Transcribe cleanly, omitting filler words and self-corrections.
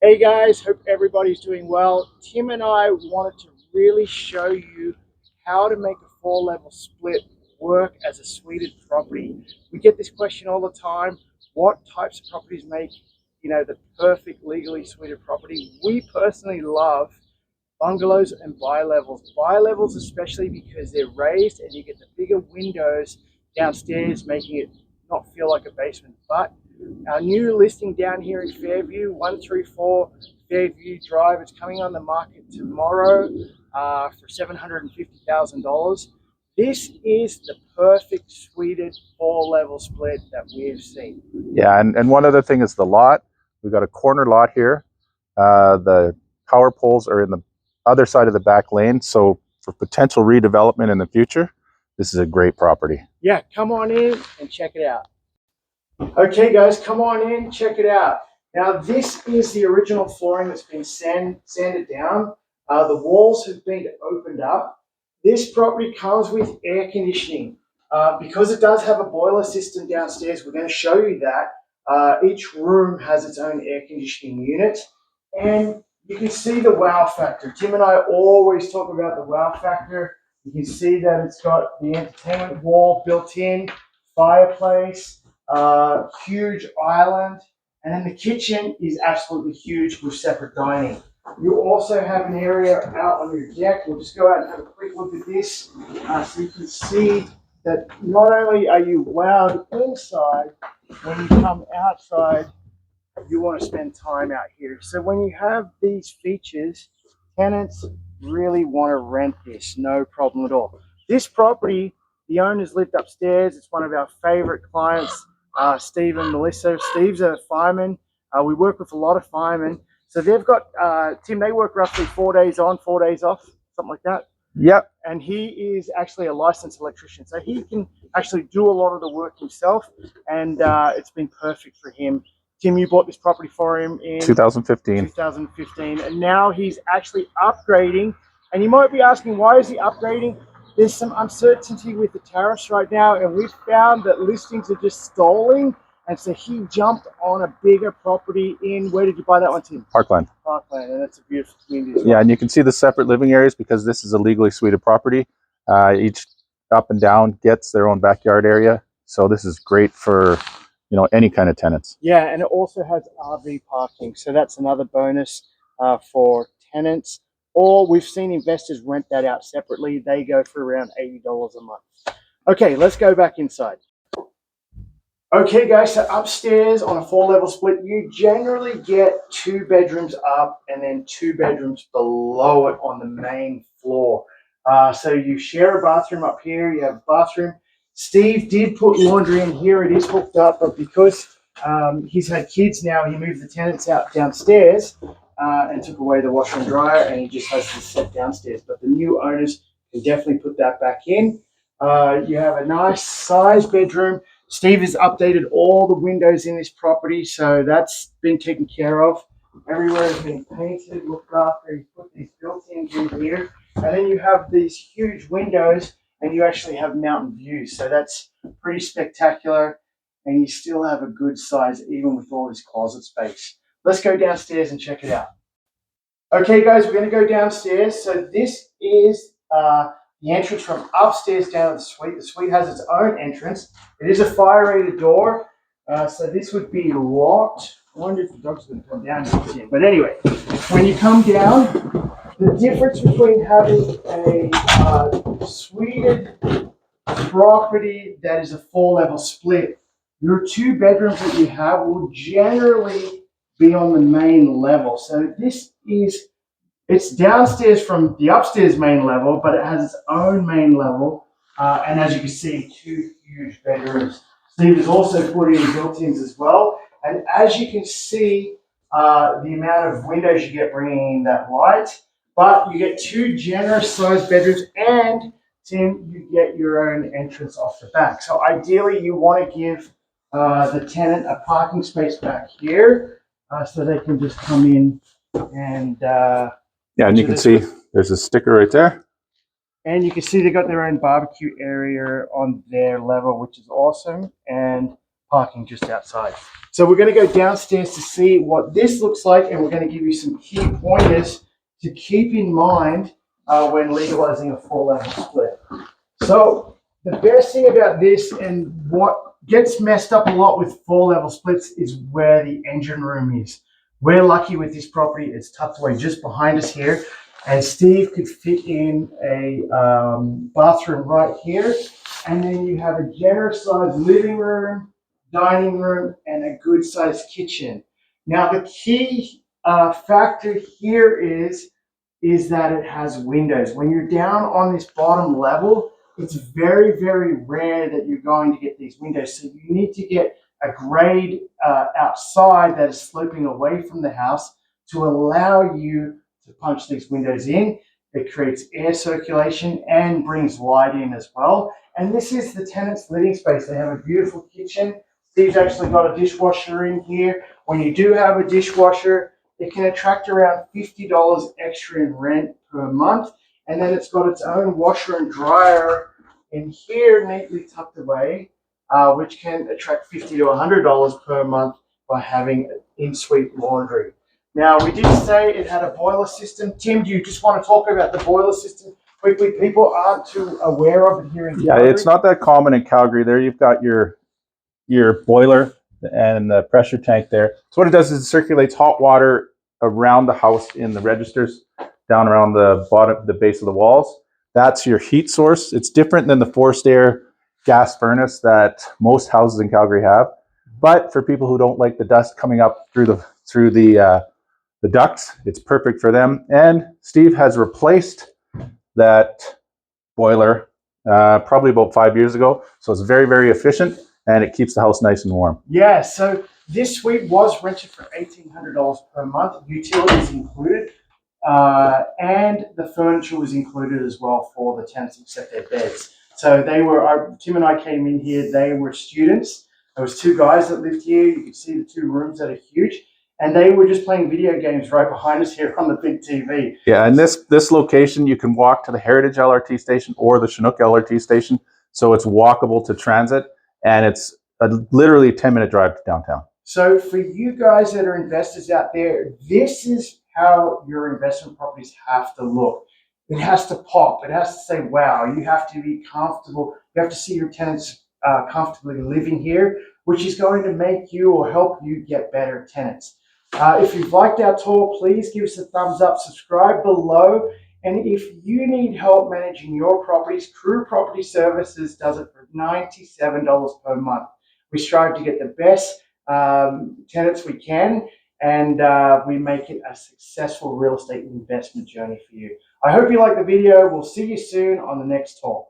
Hey guys, hope everybody's doing well. Tim and I wanted to really show you how to make a 4-level split work as a suited property. We get this question all the time. What types of properties make, the perfect legally suited property? We personally love bungalows and bi-levels. Bi-levels especially because they're raised and you get the bigger windows downstairs, making it not feel like a basement. But our new listing down here in Fairview, 134 Fairview Drive, it's coming on the market tomorrow for $750,000. This is the perfect suited 4-level split that we've seen. Yeah, and one other thing is the lot. We've got a corner lot here. The power poles are in the other side of the back lane, so for potential redevelopment in the future, this is a great property. Yeah, come on in and check it out. Okay guys, come on in, check it out. Now this is the original flooring that's been sanded down. The walls have been opened up. This property comes with air conditioning. Because it does have a boiler system downstairs, we're going to show you that. Each room has its own air conditioning unit. And you can see the wow factor. Tim and I always talk about the wow factor. You can see that it's got the entertainment wall built in, fireplace, huge island, and then the kitchen is absolutely huge with separate dining. You also have an area out on your deck. We'll just go out and have a quick look at this so you can see that not only are you wowed inside, when you come outside, you want to spend time out here. So when you have these features, tenants really want to rent this, no problem at all. This property, the owners lived upstairs. It's one of our favorite clients, Steve and Melissa. Steve's a fireman. We work with a lot of firemen. So they've got, Tim, they work roughly 4 days on, 4 days off, something like that. Yep. And he is actually a licensed electrician. So he can actually do a lot of the work himself. And it's been perfect for him. Tim, you bought this property for him in 2015, and now he's actually upgrading. And you might be asking, why is he upgrading? There's some uncertainty with the tariffs right now, and we found that listings are just stalling. And so he jumped on a bigger property in, where did you buy that one, Tim? Parkland. Parkland, and that's a beautiful community as well. Yeah, and you can see the separate living areas because this is a legally suited property. Each up and down gets their own backyard area. So this is great for any kind of tenants. Yeah, and it also has RV parking, so that's another bonus for tenants. Or we've seen investors rent that out separately. They go for around $80 a month. Okay, let's go back inside. Okay guys, so upstairs on a 4-level split, you generally get 2 bedrooms up and then 2 bedrooms below it on the main floor. So you share a bathroom up here, you have a bathroom. Steve did put laundry in here. It is hooked up, but because he's had kids now, he moved the tenants out downstairs and took away the washer and dryer, and he just has this set downstairs. But the new owners can definitely put that back in. You have a nice size bedroom. Steve has updated all the windows in this property, so that's been taken care of. Everywhere has been painted, looked after. He's put these built-ins in here. And then you have these huge windows, and you actually have mountain views. So that's pretty spectacular. And you still have a good size, even with all this closet space. Let's go downstairs and check it out. Okay, guys, we're going to go downstairs. So this is the entrance from upstairs down to the suite. The suite has its own entrance. It is a fire-rated door. So this would be locked. I wonder if the dog's going to come down here. But anyway, when you come down, the difference between having a suited property that is a 4-level split, your 2 bedrooms that you have will generally be on the main level. So this is, it's downstairs from the upstairs main level, but it has its own main level. And as you can see, 2 huge bedrooms. Steve has also put in built-ins as well. And as you can see, the amount of windows you get bringing in that light, but you get 2 generous sized bedrooms, and Tim, you get your own entrance off the back. So ideally you want to give the tenant a parking space back here so they can just come in and yeah, and you can see there's a sticker right there. And you can see they got their own barbecue area on their level, which is awesome. And parking just outside. So we're going to go downstairs to see what this looks like, and we're going to give you some key pointers to keep in mind when legalizing a 4-level split. So the best thing about this, and what gets messed up a lot with 4-level splits, is where the engine room is. We're lucky with this property. It's tucked away just behind us here, and Steve could fit in a bathroom right here, and then you have a generous sized living room, dining room, and a good sized kitchen. Now the key factor here is that it has windows. When you're down on this bottom level, it's very, very rare that you're going to get these windows. So you need to get a grade outside that is sloping away from the house to allow you to punch these windows in. It creates air circulation and brings light in as well. And this is the tenant's living space. They have a beautiful kitchen. Steve's actually got a dishwasher in here. When you do have a dishwasher, it can attract around $50 extra in rent per month. And then it's got its own washer and dryer in here, neatly tucked away, which can attract $50 to $100 per month by having in-suite laundry. Now, we did say it had a boiler system. Tim, do you just want to talk about the boiler system quickly? People aren't too aware of it here in Calgary. Yeah, it's not that common in Calgary. There you've got your boiler and the pressure tank there. So what it does is it circulates hot water around the house in the registers, down around the bottom, the base of the walls. That's your heat source. It's different than the forced air gas furnace that most houses in Calgary have. But for people who don't like the dust coming up through the ducts, it's perfect for them. And Steve has replaced that boiler probably about 5 years ago. So it's very, very efficient, and it keeps the house nice and warm. Yeah, so this suite was rented for $1,800 per month, utilities included, and the furniture was included as well for the tenants except their beds. So they were, Tim and I came in here, they were students. There was 2 guys that lived here. You can see the 2 rooms that are huge. And they were just playing video games right behind us here on the big TV. Yeah, and this location, you can walk to the Heritage LRT station or the Chinook LRT station. So it's walkable to transit, and it's literally a 10-minute drive to downtown. So for you guys that are investors out there, this is how your investment properties have to look. It has to pop. It has to say, wow. You have to be comfortable. You have to see your tenants comfortably living here, which is going to make you or help you get better tenants. If you've liked our tour, please give us a thumbs up, subscribe below. And if you need help managing your properties, Crew Property Services does it for $97 per month. We strive to get the best tenants we can, and we make it a successful real estate investment journey for you. I hope you like the video. We'll see you soon on the next tour.